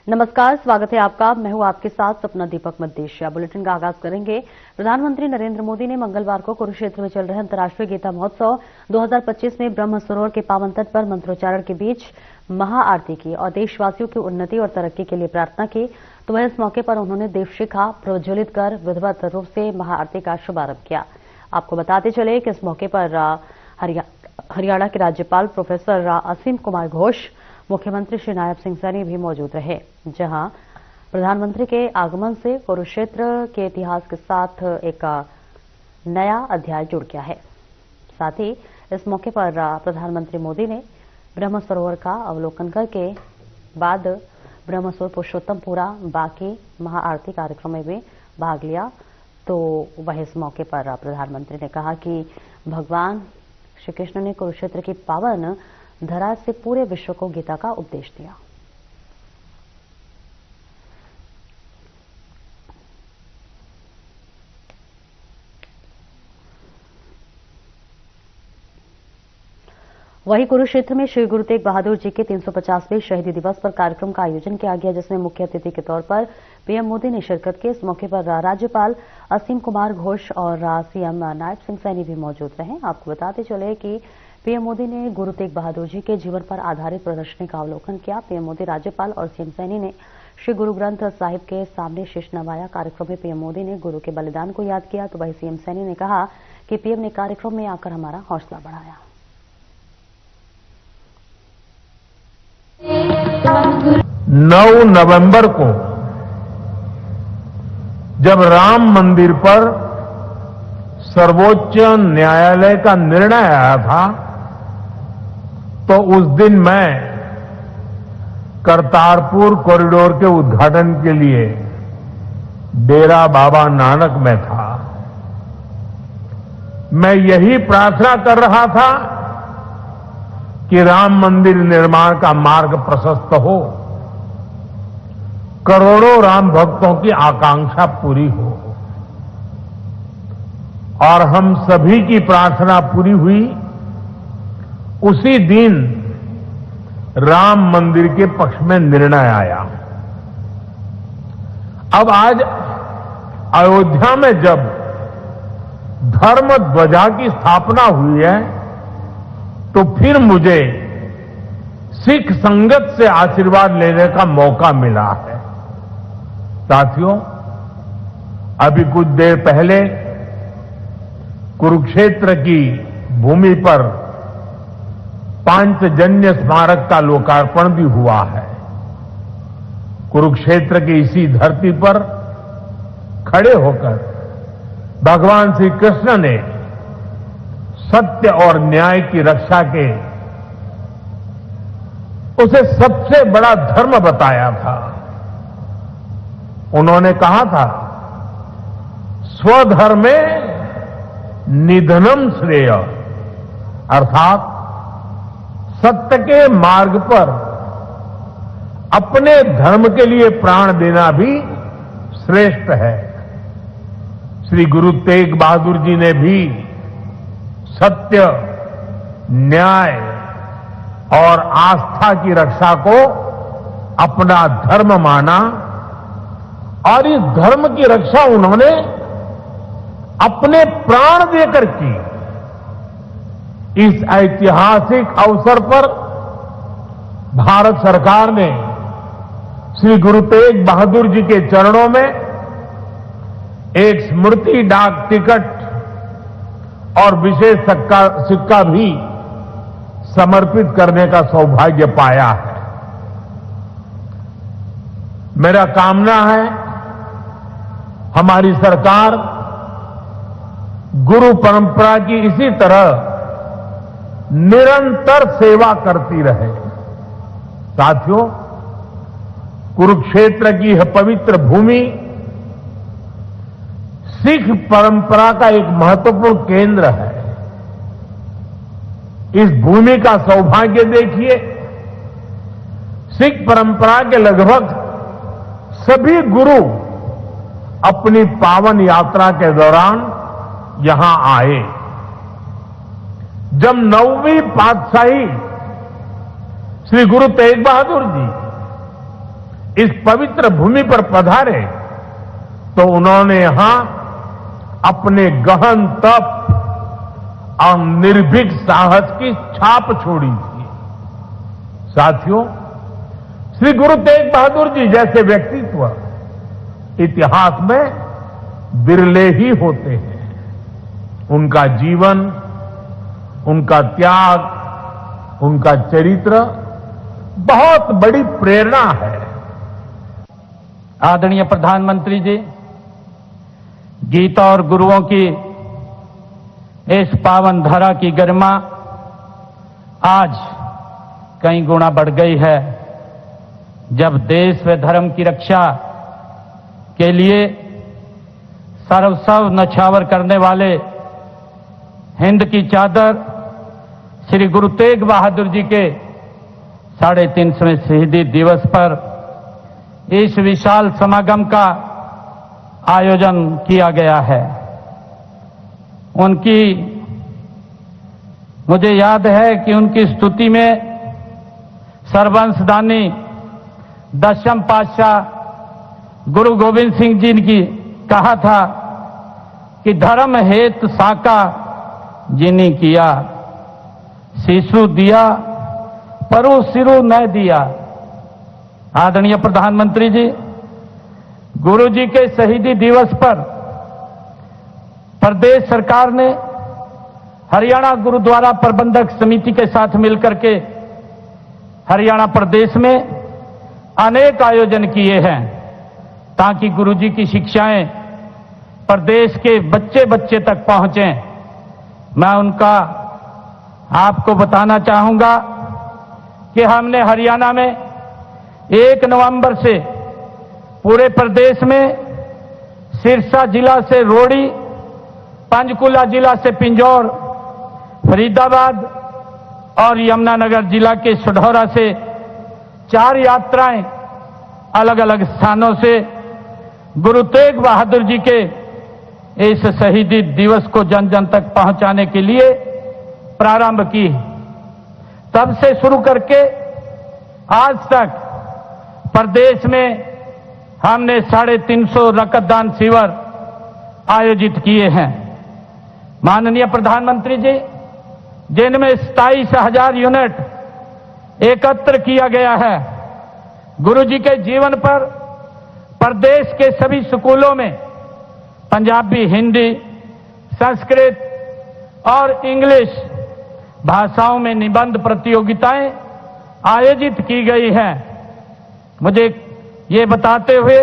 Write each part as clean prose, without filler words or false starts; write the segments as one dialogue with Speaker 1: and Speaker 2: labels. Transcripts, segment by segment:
Speaker 1: नमस्कार, स्वागत है आपका। मैं हूं आपके साथ सपना दीपक मद्देशिया। बुलेटिन का आगाज करेंगे। प्रधानमंत्री नरेंद्र मोदी ने मंगलवार को कुरुक्षेत्र में चल रहे अंतर्राष्ट्रीय गीता महोत्सव 2025 में ब्रह्म सरोवर के पावन तट पर मंत्रोच्चारण के बीच महाआरती की और देशवासियों की उन्नति और तरक्की के लिए प्रार्थना की। तो वह इस मौके पर उन्होंने दीपशिखा प्रज्वलित कर विधिवत रूप से महाआरती का शुभारंभ किया। आपको बताते चले कि इस मौके पर हरियाणा के राज्यपाल प्रोफेसर असीम कुमार घोष, मुख्यमंत्री श्री नायब सिंह सैनी भी मौजूद रहे, जहां प्रधानमंत्री के आगमन से कुरुक्षेत्र के इतिहास के साथ एक नया अध्याय जुड़ गया है। साथ ही इस मौके पर प्रधानमंत्री मोदी ने ब्रह्म सरोवर का अवलोकन करके बाद ब्रह्म सरोवर पुरुषोत्तमपुरा बाकी महाआरती कार्यक्रम में भी भाग लिया। तो वह इस मौके पर प्रधानमंत्री ने कहा कि भगवान श्री कृष्ण ने कुरुक्षेत्र की पावन धरा से पूरे विश्व को गीता का उपदेश दिया। वहीं कुरुक्षेत्र में श्री गुरु तेग बहादुर जी के 350वें शहीदी दिवस पर कार्यक्रम का आयोजन किया गया, जिसमें मुख्य अतिथि के तौर पर पीएम मोदी ने शिरकत की। इस मौके पर राज्यपाल असीम कुमार घोष और सीएम नायब सिंह सैनी भी मौजूद रहे। आपको बताते चले कि पीएम मोदी ने गुरु तेग बहादुर जी के जीवन पर आधारित प्रदर्शनी का अवलोकन किया। पीएम मोदी, राज्यपाल और सीएम सैनी ने श्री गुरु ग्रंथ साहिब के सामने शीश नवाया। कार्यक्रम में पीएम मोदी ने गुरु के बलिदान को याद किया, तो वहीं सीएम सैनी ने कहा कि पीएम ने कार्यक्रम में आकर हमारा हौसला बढ़ाया।
Speaker 2: 9 नवंबर को जब राम मंदिर पर सर्वोच्च न्यायालय का निर्णय आया था, तो उस दिन मैं करतारपुर कॉरिडोर के उद्घाटन के लिए डेरा बाबा नानक में था। मैं यही प्रार्थना कर रहा था कि राम मंदिर निर्माण का मार्ग प्रशस्त हो, करोड़ों राम भक्तों की आकांक्षा पूरी हो, और हम सभी की प्रार्थना पूरी हुई। उसी दिन राम मंदिर के पक्ष में निर्णय आया। अब आज अयोध्या में जब धर्म ध्वजा की स्थापना हुई है, तो फिर मुझे सिख संगत से आशीर्वाद लेने का मौका मिला है। साथियों, अभी कुछ देर पहले कुरुक्षेत्र की भूमि पर पांचजन्य स्मारक का लोकार्पण भी हुआ है। कुरुक्षेत्र की इसी धरती पर खड़े होकर भगवान श्री कृष्ण ने सत्य और न्याय की रक्षा के उसे सबसे बड़ा धर्म बताया था। उन्होंने कहा था, स्वधर्मे निधनम श्रेय, अर्थात सत्य के मार्ग पर अपने धर्म के लिए प्राण देना भी श्रेष्ठ है। श्री गुरु तेग बहादुर जी ने भी सत्य, न्याय और आस्था की रक्षा को अपना धर्म माना, और इस धर्म की रक्षा उन्होंने अपने प्राण देकर की। इस ऐतिहासिक अवसर पर भारत सरकार ने श्री गुरु तेग बहादुर जी के चरणों में एक स्मृति डाक टिकट और विशेष सिक्का भी समर्पित करने का सौभाग्य पाया है। मेरा कामना है हमारी सरकार गुरु परंपरा की इसी तरह निरंतर सेवा करती रहे। साथियों, कुरुक्षेत्र की यह पवित्र भूमि सिख परंपरा का एक महत्वपूर्ण केंद्र है। इस भूमि का सौभाग्य देखिए, सिख परंपरा के लगभग सभी गुरु अपनी पावन यात्रा के दौरान यहां आए। जब 9वीं पातशाही श्री गुरु तेग बहादुर जी इस पवित्र भूमि पर पधारे तो उन्होंने यहां अपने गहन तप और निर्भीक साहस की छाप छोड़ी थी। साथियों, श्री गुरु तेग बहादुर जी जैसे व्यक्तित्व इतिहास में बिरले ही होते हैं। उनका जीवन, उनका त्याग, उनका चरित्र बहुत बड़ी प्रेरणा है।
Speaker 3: आदरणीय प्रधानमंत्री जी, गीता और गुरुओं की इस पावन धरा की गरिमा आज कई गुना बढ़ गई है, जब देश व धर्म की रक्षा के लिए सर्वस्व नछावर करने वाले हिंद की चादर श्री गुरु तेग बहादुर जी के 350वें शहीदी दिवस पर इस विशाल समागम का आयोजन किया गया है। उनकी मुझे याद है कि उनकी स्तुति में सर्वंशदानी दशम पातशाह गुरु गोविंद सिंह जी ने कहा था कि धर्म हेतु साका जिनी किया, शिशु दिया परु सिरु न दिया। आदरणीय प्रधानमंत्री जी, गुरु जी के शहीदी दिवस पर प्रदेश सरकार ने हरियाणा गुरुद्वारा प्रबंधक समिति के साथ मिलकर के हरियाणा प्रदेश में अनेक आयोजन किए हैं ताकि गुरु जी की शिक्षाएं प्रदेश के बच्चे बच्चे तक पहुंचें। मैं उनका आपको बताना चाहूंगा कि हमने हरियाणा में 1 नवंबर से पूरे प्रदेश में सिरसा जिला से रोड़ी, पंचकुला जिला से पिंजौर, फरीदाबाद और यमुनानगर जिला के सढौरा से 4 यात्राएं अलग अलग स्थानों से गुरु तेग बहादुर जी के इस शहीदी दिवस को जन जन तक पहुंचाने के लिए प्रारंभ की। तब से शुरू करके आज तक प्रदेश में हमने 350 रक्तदान शिविर आयोजित किए हैं। माननीय प्रधानमंत्री जी, जिनमें 27,000 यूनिट एकत्र किया गया है। गुरु जी के जीवन पर प्रदेश के सभी स्कूलों में पंजाबी, हिंदी, संस्कृत और इंग्लिश भाषाओं में निबंध प्रतियोगिताएं आयोजित की गई हैं। मुझे ये बताते हुए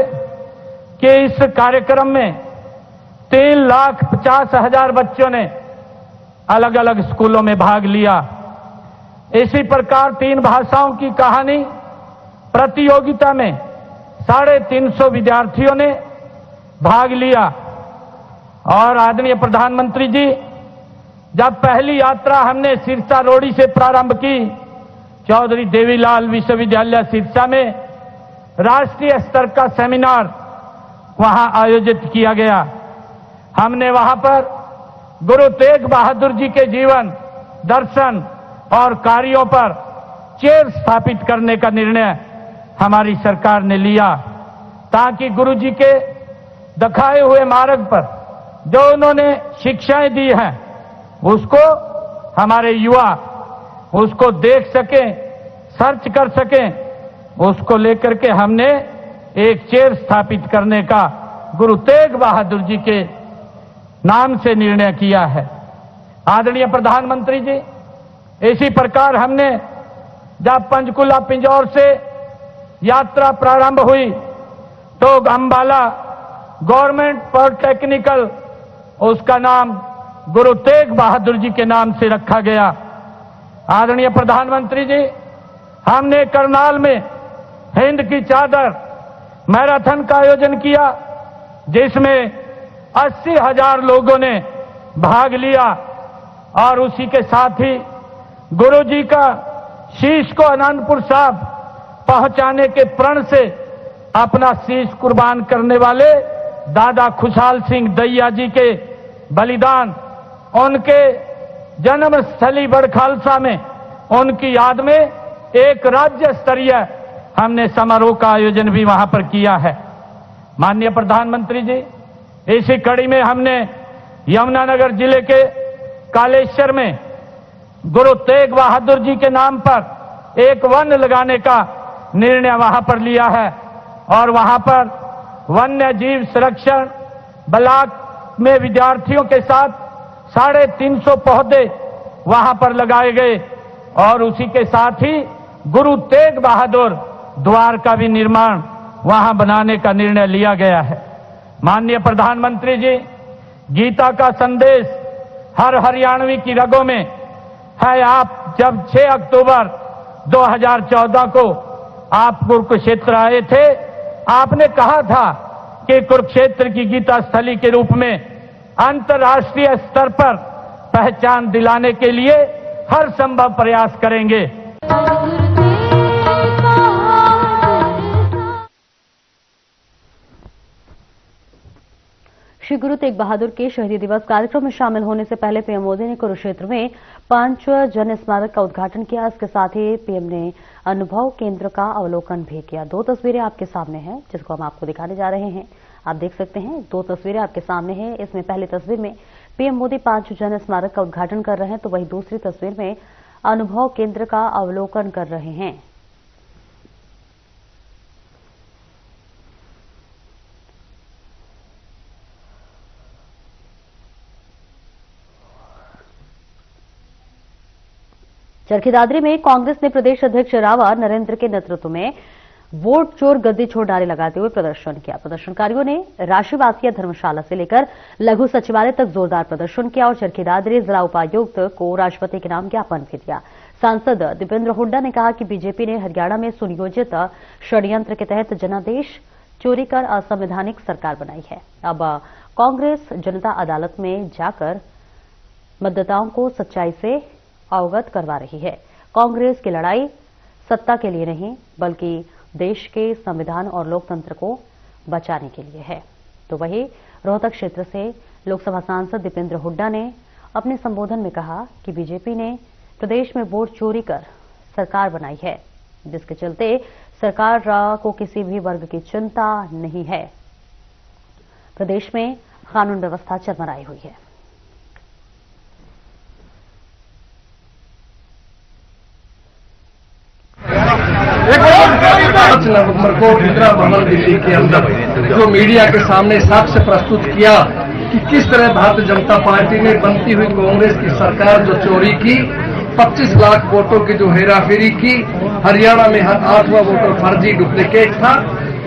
Speaker 3: कि इस कार्यक्रम में 3,50,000 बच्चों ने अलग अलग स्कूलों में भाग लिया। इसी प्रकार 3 भाषाओं की कहानी प्रतियोगिता में 350 विद्यार्थियों ने भाग लिया। और आदरणीय प्रधानमंत्री जी, जब पहली यात्रा हमने सिरसा रोड़ी से प्रारंभ की, चौधरी देवीलाल विश्वविद्यालय सिरसा में राष्ट्रीय स्तर का सेमिनार वहां आयोजित किया गया। हमने वहां पर गुरु तेग बहादुर जी के जीवन, दर्शन और कार्यों पर चेयर स्थापित करने का निर्णय हमारी सरकार ने लिया, ताकि गुरु जी के दिखाए हुए मार्ग पर जो उन्होंने शिक्षाएं दी हैं उसको हमारे युवा उसको देख सकें, सर्च कर सकें। उसको लेकर के हमने एक चेयर स्थापित करने का गुरु तेग बहादुर जी के नाम से निर्णय किया है। आदरणीय प्रधानमंत्री जी, इसी प्रकार हमने जब पंचकुला पिंजौर से यात्रा प्रारंभ हुई तो अंबाला गवर्नमेंट पॉलिटेक्निकल, उसका नाम गुरु तेग बहादुर जी के नाम से रखा गया। आदरणीय प्रधानमंत्री जी, हमने करनाल में हिंद की चादर मैराथन का आयोजन किया, जिसमें 80,000 लोगों ने भाग लिया और उसी के साथ ही गुरु जी का शीश को आनंदपुर साहब पहुंचाने के प्रण से अपना शीश कुर्बान करने वाले दादा खुशहाल सिंह दैया जी के बलिदान, उनके जन्म स्थली बड़खालसा में उनकी याद में एक राज्य स्तरीय हमने समारोह का आयोजन भी वहां पर किया है। माननीय प्रधानमंत्री जी, इसी कड़ी में हमने यमुनानगर जिले के कालेश्वर में गुरु तेग बहादुर जी के नाम पर एक वन लगाने का निर्णय वहां पर लिया है और वहां पर वन्य जीव संरक्षण ब्लॉक में विद्यार्थियों के साथ 350 पौधे वहां पर लगाए गए और उसी के साथ ही गुरु तेग बहादुर द्वार का भी निर्माण वहां बनाने का निर्णय लिया गया है। माननीय प्रधानमंत्री जी, गीता का संदेश हर हरियाणवी की रगों में है। आप जब 6 अक्टूबर 2014 को आप कुरुक्षेत्र आए थे, आपने कहा था कि कुरुक्षेत्र की गीता स्थली के रूप में अंतर्राष्ट्रीय स्तर पर पहचान दिलाने के लिए हर संभव प्रयास करेंगे।
Speaker 1: श्री गुरु तेग बहादुर के शहीदी दिवस कार्यक्रम में शामिल होने से पहले पीएम मोदी ने कुरुक्षेत्र में 5 जन स्मारक का उद्घाटन किया। इसके साथ ही पीएम ने अनुभव केंद्र का अवलोकन भी किया। 2 तस्वीरें आपके सामने हैं जिसको हम आपको दिखाने जा रहे हैं। आप देख सकते हैं 2 तस्वीरें आपके सामने हैं। इसमें पहली तस्वीर में पीएम मोदी 5 जन स्मारक का उद्घाटन कर रहे हैं, तो वहीं दूसरी तस्वीर में अनुभव केंद्र का अवलोकन कर रहे हैं। चरखी दादरी में कांग्रेस ने प्रदेश अध्यक्ष रावा नरेंद्र के नेतृत्व में वोट चोर गद्दी छोड़ नारे लगाते हुए प्रदर्शन किया। प्रदर्शनकारियों ने राष्ट्रवासिया धर्मशाला से लेकर लघु सचिवालय तक जोरदार प्रदर्शन किया और चरखी दादरी जिला उपायुक्त को राष्ट्रपति के नाम ज्ञापन भी दिया। सांसद दीपेंद्र हुड्डा ने कहा कि बीजेपी ने हरियाणा में सुनियोजित षड्यंत्र के तहत जनादेश चोरी कर असंवैधानिक सरकार बनाई है। अब कांग्रेस जनता अदालत में जाकर मतदाताओं को सच्चाई से अवगत करवा रही है। कांग्रेस की लड़ाई सत्ता के लिए नहीं बल्कि देश के संविधान और लोकतंत्र को बचाने के लिए है। तो वहीं रोहतक क्षेत्र से लोकसभा सांसद दीपेंद्र हुड्डा ने अपने संबोधन में कहा कि बीजेपी ने प्रदेश में वोट चोरी कर सरकार बनाई है, जिसके चलते सरकार को किसी भी वर्ग की चिंता नहीं है। प्रदेश में कानून व्यवस्था चरमराई हुई है।
Speaker 4: नवंबर को इंदिरा भवन दिल्ली के अंदर जो मीडिया के सामने साक्ष्य प्रस्तुत किया कि किस तरह भारतीय जनता पार्टी ने बनती हुई कांग्रेस की सरकार जो चोरी की, 25 लाख वोटों की जो हेराफेरी की, हरियाणा में हर 8वां वोटर फर्जी डुप्लीकेट था।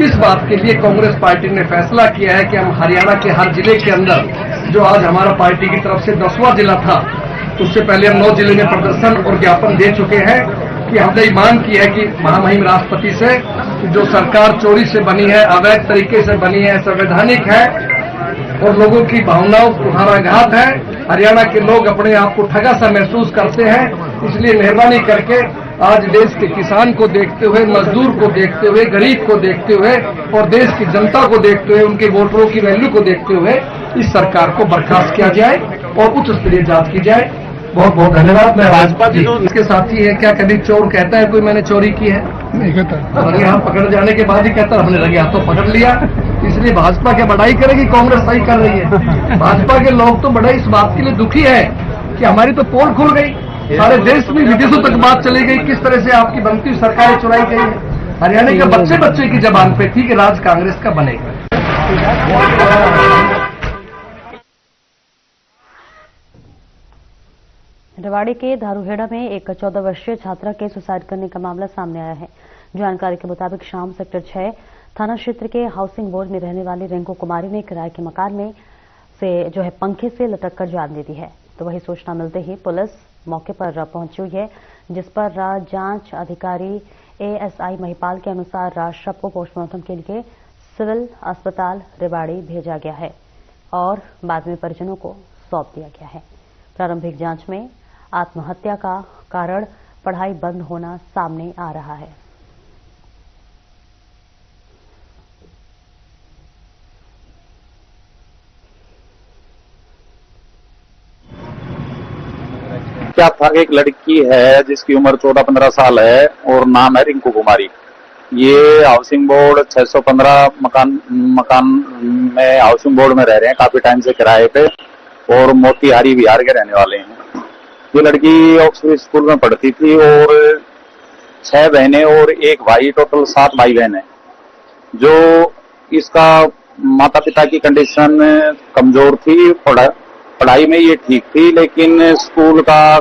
Speaker 4: इस बात के लिए कांग्रेस पार्टी ने फैसला किया है कि हम हरियाणा के हर जिले के अंदर, जो आज हमारा पार्टी की तरफ से 10वां जिला था, उससे पहले हम 9 जिले में प्रदर्शन और ज्ञापन दे चुके हैं कि हमने मांग की है कि महामहिम राष्ट्रपति से जो सरकार चोरी से बनी है, अवैध तरीके से बनी है, संवैधानिक है और लोगों की भावनाओं को कुठाराघात है। हरियाणा के लोग अपने आप को ठगा सा महसूस करते हैं, इसलिए मेहरबानी करके आज देश के किसान को देखते हुए, मजदूर को देखते हुए, गरीब को देखते हुए और देश की जनता को देखते हुए, उनके वोटरों की वैल्यू को देखते हुए इस सरकार को बर्खास्त किया जाए और उच्च स्तरीय जांच की जाए। बहुत बहुत धन्यवाद। मैं भाजपा जी इसके साथी है, क्या कभी चोर कहता है कोई मैंने चोरी की है? नहीं कहता। रंगे हाथ पकड़ जाने के बाद ही कहता हमने रंगे हाथों पकड़ लिया। इसलिए भाजपा क्या बड़ाई करेगी, कांग्रेस सही कर रही है। भाजपा के लोग तो बड़ा इस बात के लिए दुखी है कि हमारी तो पोल खुल गई, सारे देश में विदेशों तक बात चली गई किस तरह से आपकी बनती हुई सरकारें चुराई गई है। हरियाणा के बच्चे बच्चे की जबान पे थी कि राज कांग्रेस का बनेगा।
Speaker 1: रेवाड़ी के धारूहेड़ा में एक 14 वर्षीय छात्रा के सुसाइड करने का मामला सामने आया है। जानकारी के मुताबिक शाम सेक्टर 6 थाना क्षेत्र के हाउसिंग बोर्ड में रहने वाली रिंकू कुमारी ने किराए के मकान में से पंखे से लटक कर जान दे दी है। तो वही सूचना मिलते ही पुलिस मौके पर पहुंची हुई है, जिस पर जांच अधिकारी एएसआई महिपाल के अनुसार शव को पोस्टमार्टम के लिए सिविल अस्पताल रेवाड़ी भेजा गया है और बाद में परिजनों को सौंप दिया गया है। प्रारंभिक जांच में आत्महत्या का कारण पढ़ाई बंद होना सामने आ रहा है।
Speaker 5: क्या था कि एक लड़की है जिसकी उम्र 14-15 साल है और नाम है रिंकू कुमारी। ये हाउसिंग बोर्ड 615 मकान में हाउसिंग बोर्ड में रह रहे हैं काफी टाइम से किराए पे, और मोतिहारी बिहार के रहने वाले हैं। ये लड़की ऑक्सफोर्ड स्कूल में पढ़ती थी और 6 बहनें और एक भाई, टोटल 7 भाई बहन है। जो इसका माता पिता की कंडीशन कमजोर थी, पढ़ाई में ये ठीक थी, लेकिन स्कूल का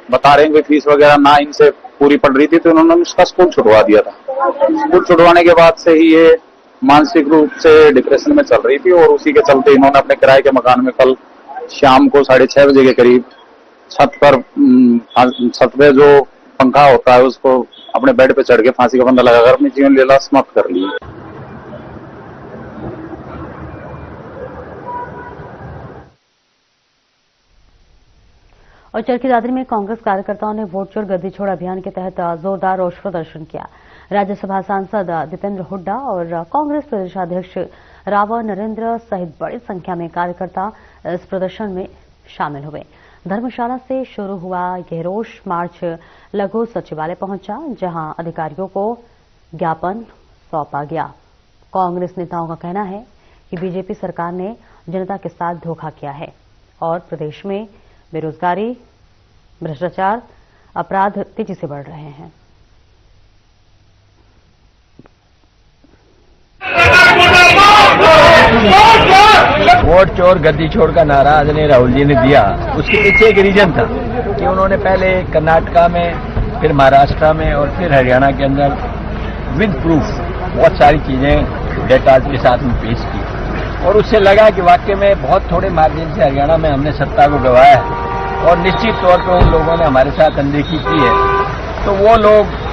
Speaker 5: बता रहे हैं कि फीस वगैरह ना इनसे पूरी पड़ रही थी, तो उन्होंने उसका स्कूल छुड़वा दिया था। स्कूल छुड़वाने के बाद से ही ये मानसिक रूप से डिप्रेशन में चल रही थी, और उसी के चलते इन्होंने अपने किराए के मकान में कल शाम को 6:30 बजे के करीब छत पे जो पंखा होता है उसको अपने बेड पे चढ़ के फांसी का फंदा लगाकर अपनी जीवन लीला समाप्त कर ली।
Speaker 1: और चरखी दादरी में कांग्रेस कार्यकर्ताओं ने वोट चोर गद्दी छोड़ अभियान के तहत जोरदार रोष प्रदर्शन किया। राज्यसभा सांसद दीपेंद्र हुड्डा और कांग्रेस प्रदेशाध्यक्ष राव नरेंद्र सहित बड़ी संख्या में कार्यकर्ता इस प्रदर्शन में शामिल हुए। धर्मशाला से शुरू हुआ यह रोष मार्च लघु सचिवालय पहुंचा, जहां अधिकारियों को ज्ञापन सौंपा गया। कांग्रेस नेताओं का कहना है कि बीजेपी सरकार ने जनता के साथ धोखा किया है और प्रदेश में बेरोजगारी, भ्रष्टाचार, अपराध तेजी से बढ़ रहे हैं।
Speaker 6: वोट चोर गद्दी छोड़ का नारा आदरणीय राहुल जी ने दिया। उसके पीछे एक रीजन था कि उन्होंने पहले कर्नाटका में, फिर महाराष्ट्र में और फिर हरियाणा के अंदर विद प्रूफ बहुत सारी चीजें डेटा के साथ में पेश की, और उससे लगा कि वाकई में बहुत थोड़े मार्जिन से हरियाणा में हमने सत्ता को गंवाया है, और निश्चित तौर पर उन लोगों ने हमारे साथ अनदेखी की है। तो वो लोग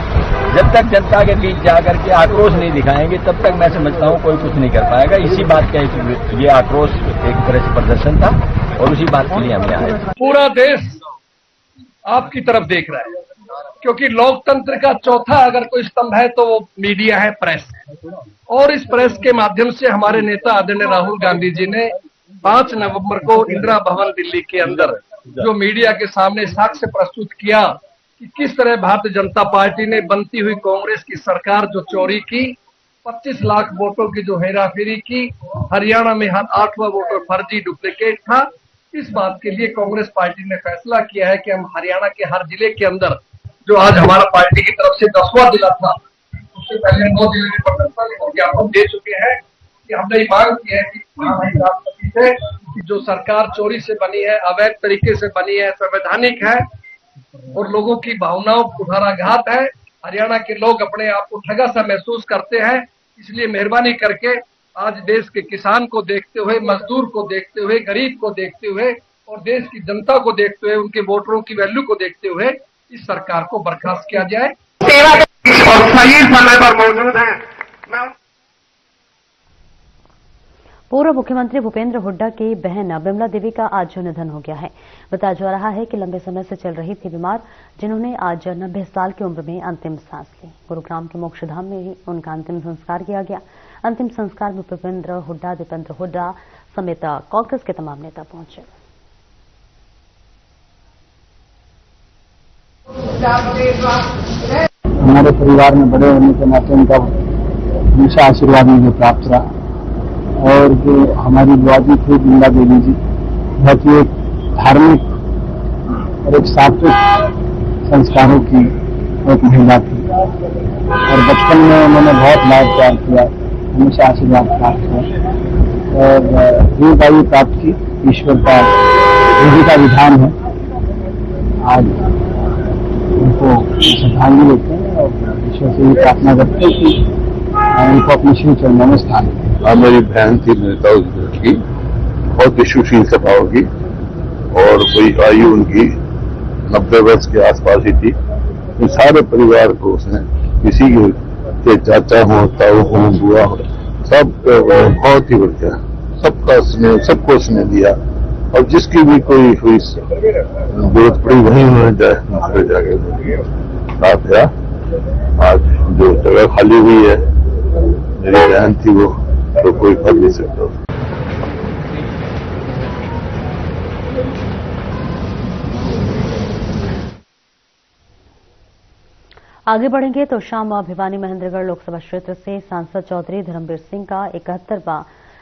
Speaker 6: जब तक जनता के बीच जाकर के आक्रोश नहीं दिखाएंगे, तब तक मैं समझता हूं कोई कुछ नहीं कर पाएगा। इसी बात का ये आक्रोश एक तरह से प्रदर्शन था, और उसी बात के लिए हमने आए।
Speaker 4: पूरा देश आपकी तरफ देख रहा है, क्योंकि लोकतंत्र का चौथा अगर कोई स्तंभ है तो वो मीडिया है, प्रेस है। और इस प्रेस के माध्यम से हमारे नेता आदरणीय राहुल गांधी जी ने 5 नवंबर को इंदिरा भवन दिल्ली के अंदर जो मीडिया के सामने साक्ष्य प्रस्तुत किया कि किस तरह भारतीय जनता पार्टी ने बनती हुई कांग्रेस की सरकार जो चोरी की, 25 लाख वोटों की जो हेराफेरी की, हरियाणा में हर 8वां वोटर फर्जी डुप्लीकेट था। इस बात के लिए कांग्रेस पार्टी ने फैसला किया है कि हम हरियाणा के हर जिले के अंदर, जो आज हमारा पार्टी की तरफ से 10वां जिला था, उससे पहले 9 जिले में प्रदर्शन और ज्ञापन दे चुके हैं कि हमने ये मांग की है कि राष्ट्रपति से कि जो सरकार चोरी से बनी है, अवैध तरीके से बनी है, संवैधानिक है और लोगों की भावनाओं को कुठाराघात है। हरियाणा के लोग अपने आप को ठगा सा महसूस करते हैं, इसलिए मेहरबानी करके आज देश के किसान को देखते हुए, मजदूर को देखते हुए, गरीब को देखते हुए और देश की जनता को देखते हुए, उनके वोटरों की वैल्यू को देखते हुए इस सरकार को बर्खास्त किया जाए।
Speaker 2: और सही समय पर मौजूद है।
Speaker 1: पूर्व मुख्यमंत्री भूपेंद्र हुड्डा की बहन बिमला देवी का आज निधन हो गया है। बताया जा रहा है कि लंबे समय से चल रही थी बीमार, जिन्होंने आज 90 साल की उम्र में अंतिम सांस ली। गुरुग्राम के मोक्षधाम में ही उनका अंतिम संस्कार किया गया। अंतिम संस्कार में भूपेंद्र हुड्डा, दीपेंद्र हुड्डा समेत कांग्रेस के तमाम नेता पहुंचे।
Speaker 7: हमारे परिवार में बड़े होने के नाते उनका हमेशा आशीर्वाद मुझे प्राप्त रहा, और जो हमारी बुआजी थी बिमला देवी जी, बहुत ही एक धार्मिक और एक सात्विक संस्कारों की एक महिला थी, और बचपन में उन्होंने बहुत लाड प्यार किया, हमेशा आशीर्वाद प्राप्त हुआ और दीर्घायु प्राप्त की। ईश्वर का विधि का विधान है। आज उनको श्रद्धांजलि देते हैं और ईश्वर से ये प्रार्थना करते हैं कि उनको अपने श्री चरणों में स्थान दें।
Speaker 8: मेरी बहन थी नेता की, बहुत ही सुशील स्वभाव की, और कोई आयु उनकी 90 वर्ष के आसपास ही थी। तो सारे परिवार को उसने, किसी के चाचा हो, ताऊ हो, बुआ हो, सब बहुत ही बढ़िया, सबका स्नेह, सबको स्नेह दिया, और जिसकी भी कोई हुई जरूरत पड़ी वहीं उन्होंने जाके साथ दिया। आज जो जगह खाली हुई है, मेरी बहन थी, वो तो कोई कर नहीं सकता।
Speaker 1: आगे बढ़ेंगे तो शाम भिवानी महेंद्रगढ़ लोकसभा क्षेत्र से सांसद चौधरी धर्मवीर सिंह का 71वां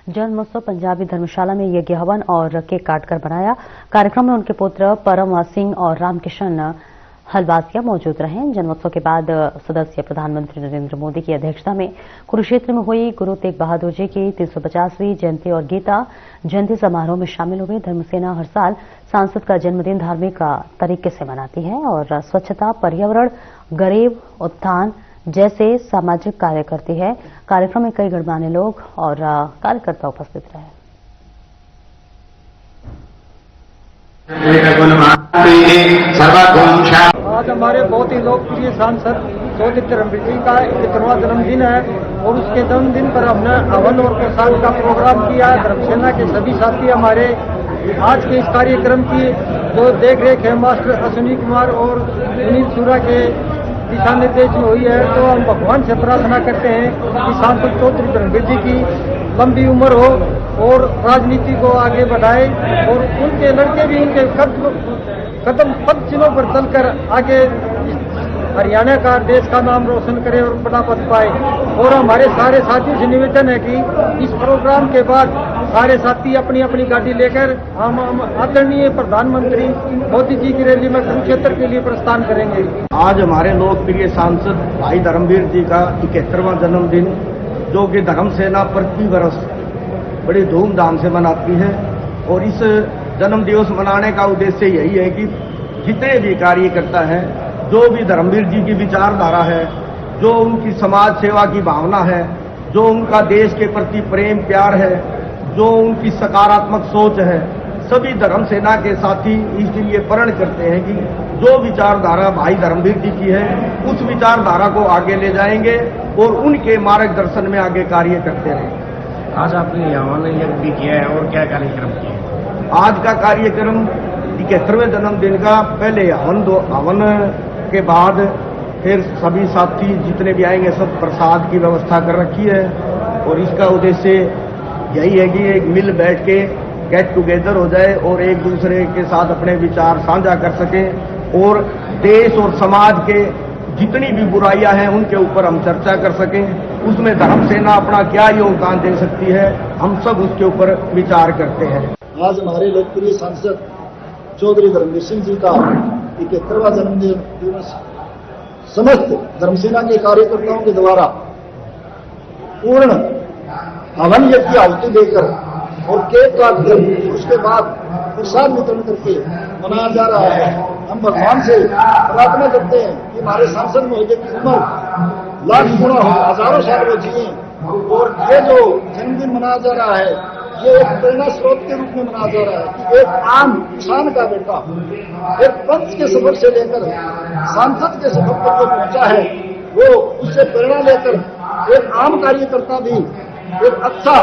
Speaker 1: जन्मोत्सव पंजाबी धर्मशाला में यज्ञ हवन और केक काटकर बनाया। कार्यक्रम में उनके पुत्र परम सिंह और रामकिशन हलवासिया मौजूद रहे। जन्मोत्सव के बाद सदस्य प्रधानमंत्री नरेंद्र मोदी की अध्यक्षता में कुरुक्षेत्र में हुई गुरु तेग बहादुर जी की 350वीं जयंती और गीता जयंती समारोह में शामिल हुए। धर्मसेना हर साल सांसद का जन्मदिन धार्मिक तरीके से मनाती है और स्वच्छता, पर्यावरण, गरीब उत्थान जैसे सामाजिक कार्य करती है। कार्यक्रम में कई गणमान्य लोग और कार्यकर्ता उपस्थित रहे।
Speaker 9: आज हमारे बहुत ही लोकप्रिय सांसद चौधरी धर्मवीर सिंह का 71वां जन्मदिन है और उसके जन्मदिन पर हमने हवन और प्रसाद का प्रोग्राम किया। धर्मसेना के सभी साथी हमारे आज के इस कार्यक्रम की जो देखरेख है मास्टर अश्विनी कुमार और सुनील सूरा के दिशा निर्देश में हुई है। तो हम भगवान से प्रार्थना करते हैं कि सांसद चौधरी धर्मवीर जी की लंबी उम्र हो और राजनीति को आगे बढ़ाए और उनके लड़के भी उनके कदम पद चिन्हों पर चलकर आगे हरियाणा का देश का नाम रोशन करे और बड़ा पद पाए। और हमारे सारे साथियों से निवेदन है कि इस प्रोग्राम के बाद सारे साथी अपनी अपनी गाड़ी लेकर हम आदरणीय प्रधानमंत्री मोदी जी की रैली में कुरुक्षेत्र के लिए प्रस्थान करेंगे।
Speaker 10: आज हमारे लोकप्रिय सांसद भाई धर्मवीर जी का 71वां जन्मदिन, जो कि धर्मसेना प्रति वर्ष बड़ी धूमधाम से मनाती है। और इस जन्म दिवस मनाने का उद्देश्य यही है कि जितने भी कार्यकर्ता हैं, जो भी धर्मवीर जी की विचारधारा है, जो उनकी समाज सेवा की भावना है, जो उनका देश के प्रति प्रेम प्यार है, जो उनकी सकारात्मक सोच है, सभी धर्मसेना के साथी इसके लिए प्रण करते हैं कि जो विचारधारा भाई धर्मवीर जी की है उस विचारधारा को आगे ले जाएंगे और उनके मार्गदर्शन में आगे कार्य करते रहेंगे।
Speaker 6: आज आपने हवन यज्ञ भी किया है और क्या कार्यक्रम किया?
Speaker 10: आज का कार्यक्रम 71वें जन्मदिन का पहले हवन के बाद फिर सभी साथी जितने भी आएंगे सब प्रसाद की व्यवस्था कर रखी है। और इसका उद्देश्य यही है कि एक मिल बैठ के गेट टुगेदर हो जाए और एक दूसरे के साथ अपने विचार साझा कर सकें और देश और समाज के जितनी भी बुराइयां हैं उनके ऊपर हम चर्चा कर सकें। उसमें धर्मसेना अपना क्या योगदान दे सकती है, हम सब उसके ऊपर विचार करते हैं।
Speaker 11: आज हमारे लोकप्रिय सांसद चौधरी धर्मवीर सिंह जी का 71वां जन्मदिन दिवस समस्त धर्मसेना के कार्यकर्ताओं के द्वारा पूर्ण हवन यज्ञ की आहुति देकर और केक काटकर उसके बाद प्रसाद वितरण करके मनाया जा रहा है। हम भगवान से प्रार्थना करते हैं कि हमारे सांसद महोदय की उम्र लाख गुना हो, हजारों साल वो जिए। और ये जो जन्मदिन मनाया जा रहा है ये एक प्रेरणा स्रोत के रूप में मनाया जा रहा है कि एक आम किसान का बेटा एक पंच के सफर से लेकर सांसद के सफर पर जो पहुंचा है वो उससे प्रेरणा लेकर एक आम कार्यकर्ता भी एक अच्छा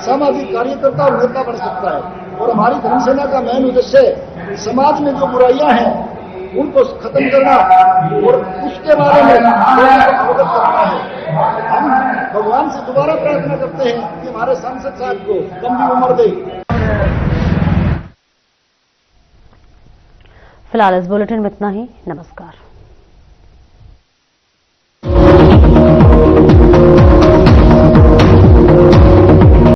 Speaker 11: सामाजिक कार्यकर्ता और नेता बन सकता है। और हमारी धर्मसेना का मेन उद्देश्य समाज में जो बुराइयां हैं उनको खत्म करना और उसके बारे में अवगत करना है। हम भगवान से दोबारा प्रार्थना करते हैं कि हमारे सांसद साहब को लंबी उम्र दे।
Speaker 1: फिलहाल इस बुलेटिन में इतना ही। नमस्कार।